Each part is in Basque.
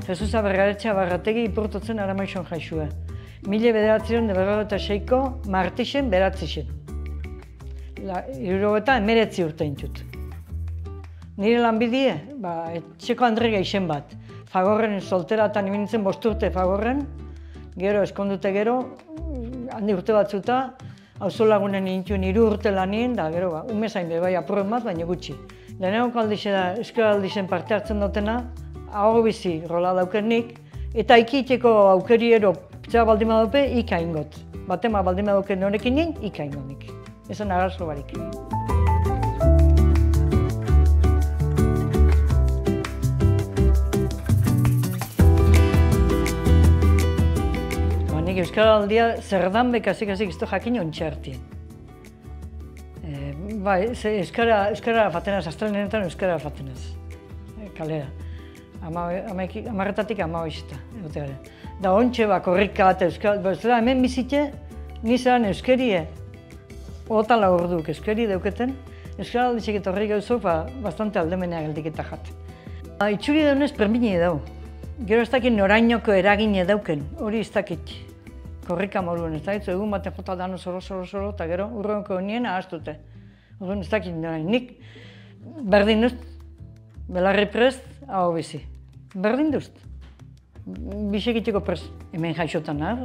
Jesus Abergaretxe Abarrategi Ipurtotzen Aramaixon jaixua. 1996ko martixen beratzixen. 79 urte intut. Nire lanbidie, etxeko Andre Geixen bat. Fagorren solteratan ibintzen 5 urte Fagorren, gero eskondute gero, handi urte batzuta, auzolagunen intuen 3 urte lanien, da gero umezain bai apurren bat, baina gutxi. Lehenengo aldixe da, euskal aldixen parte hartzen dutena, hau bizi rola daukenik, eta ikiteko aukeriero pizza baldin badope, ika ingot. Batema baldin badoke norekin nien, ika ingonik. Esan arazo barik. Nik euskal aldia zerdan bekasik izto jakin ontxartien. Euskara fatenaz, astelenenetan euskara fatenaz. Kalera. 10-etatik 15. Da ontxe korrika bat euskal, hemen bizitxe, nizan euskerie. Otala orduk euskeri dauketen, euskal aldixek eta horri gauzok bastante aldemenea geldiketa jat. Itxuri daunez permini dau. Gero ez dakit norainoko eragine dauken, hori ez dakit. Korrika moruen, ez dakit, egun baten jota dano zoro, eta gero urronko nien ahaztute. Orduan ez dakit norain, nik berdin dut, belarri prest, hau bizi. Berdin dut. Bisegiteko prest, hemen jaixotan har,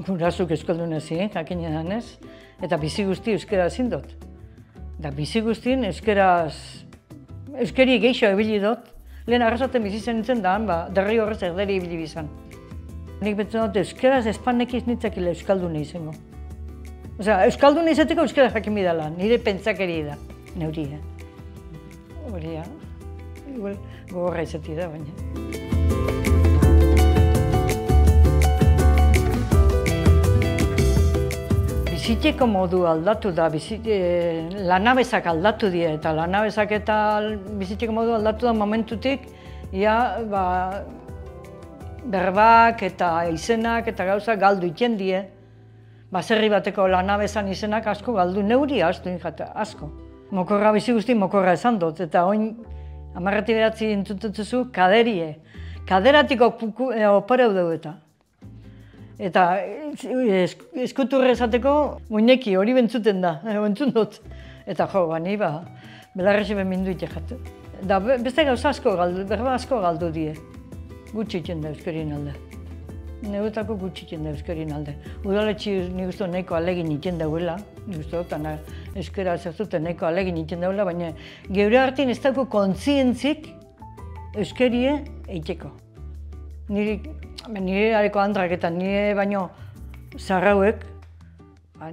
gurasuk euskaldun ezien, jakin edanez, eta bizi guzti euskera ezin dut. Da bizi guztien euskeri geixo ebili dut, lehen arrazaten bizi zen nintzen da, derri horrez erderi ebili bizan. Nik betzen dut, euskeraz espanekiz nitzakile euskaldune izango. Osea, euskaldune izateko euskera jakin bidala, nire pentsakeri da, neuri, hori, gogorra izati da, baina. Bizitzeko modu aldatu da, lanabezak aldatu dira, eta lanabezak eta bizitzeko modu aldatu da momentutik, berbak eta izenak eta gauza galdu iten die. Baserri bateko lanabezan izenak asko galdu, neuri astu injata, asko. Mokorra bizi guzti mokorra esan dut, eta oin 19 entzututzu kaderie. Kaderatiko opereu dugu eta. Eta eskuturre esateko muineki hori bentzuten da, bentzun dut. Eta jo, bani belarrexi bemindu ite jatu. Da beste gauza asko galdu, berba asko galdu die. Gutxi iten da euskarien alde. Neutako gutxi iten da euskarien alde. Udaletxi nik uste nahiko alegin iten dauela, nik uste dut, euskara zertuten nahiko alegin iten dauela, baina geure hartin ez dago kontzientzik euskarie eiteko. Nire areko andrak eta nire baino zarrauek,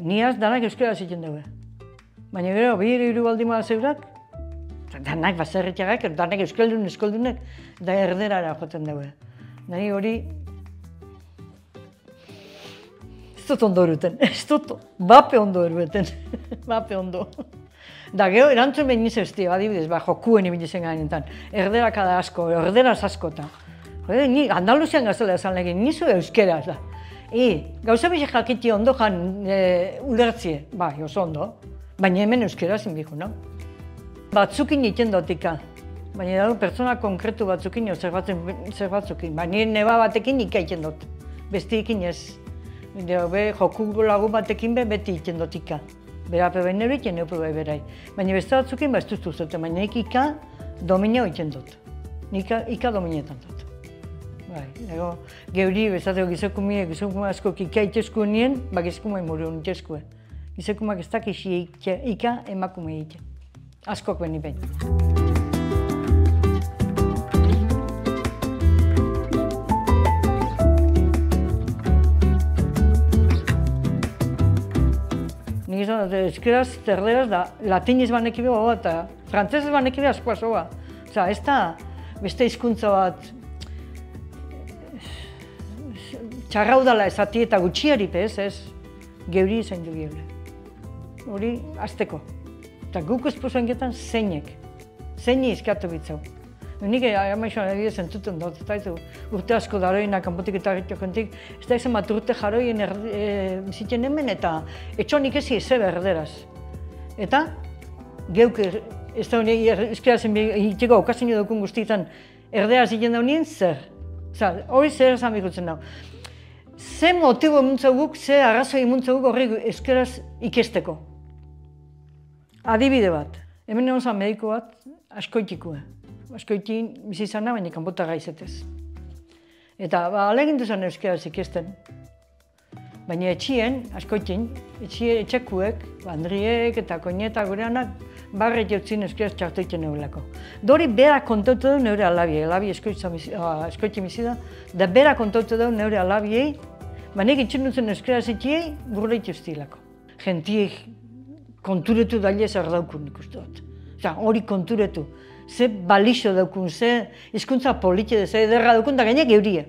niaz danak euskara ziten daue. Baina gero, 2-3 baldima zeurak, danak baserretxagak, danak euskaldunek, da erderara joten daue. Nari hori, ez dut ondo eruten, ez dut, bape ondo eruten, bape ondo. Da gero, erantzun behin niz eustia, adibidez, jokuen ibilizen gainetan, erderak da asko, erderaz askota. Ni Andaluzian gazela esan legin, nizu euskeraz da. Gauza bizi jakiti ondo jan ulertzie, oso ondo, baina hemen euskeraz inbiku, no? Batzukin iten dotika, baina dago pertsona konkretu batzukin, zer batzukin, nire neba batekin ikaiten dut, bestiekin ez. Joku lagu batekin beti iten dotika. Berape behin nire iten neupe berai. Baina beste batzukin ez duztu zuten, baina nik ika dominio iten dut. Ika dominetan dut. Geuri, bezateko gizakumiek, gizakumak asko ika itezku nien, gizakumak muru itezkue. Gizakumak ez dakisi ika emakume ite. Askok beni behin. Nik izan dut, euskeraz, terderaz da, latiniz baneki beho eta frantzesez baneki beho asko asoa. Osa, ez da beste hizkuntza bat txarraudala ezati eta gutxiari ez, geuri izan du geure. Hori, azteko. Eta guk esposoen getan zeinek, zeini izkatu bitzau. Nik amaixoan edo zentuten dut, eta urte asko daroinak kanpotik eta jokentik, ez da izan bat urte jaroien bizitzen hemen eta etxonik ezi eze berderaz. Eta geuk ez da honi euskerazen itxeko okazio dukun guztietan erderaz egin daunien zer. Hori zer esan bikutzen dago. Ze motibo emuntzaguk, ze arrazoi emuntzaguk horri euskeraz ikesteko. Adibide bat, hemen egon zan mediko bat, Askoitikua. Askoitin bizi izana, baina kanpotarra izetez. Eta alegindu zen euskeraz ikesten. Baina etxien, Askoitin, etxekuek, Andriek eta Koinetak gureanak, barret jautzin euskeraz txartoiten egulako. Dori bera kontautu du neure alabiei, alabi Askoitin bizi da, da bera kontautu du neure alabiei, baina itxun duzen euskeraz etxiei burleitu ustilako. Gentiek konturetu daile zer daukun ikustu dut. Hori konturetu, ze balixo daukun, ze hizkuntza politxe da, ze ederra daukun, da gaine geurie.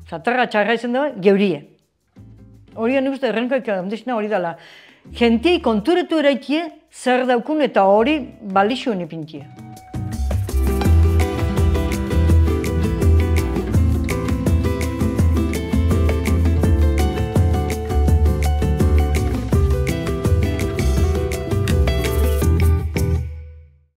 Zatarra txarra izan da, geurie. Hori nik uste errenkoik handizena hori dela. Gentiei konturetu eraikie zer daukun eta hori balixo honi pintie.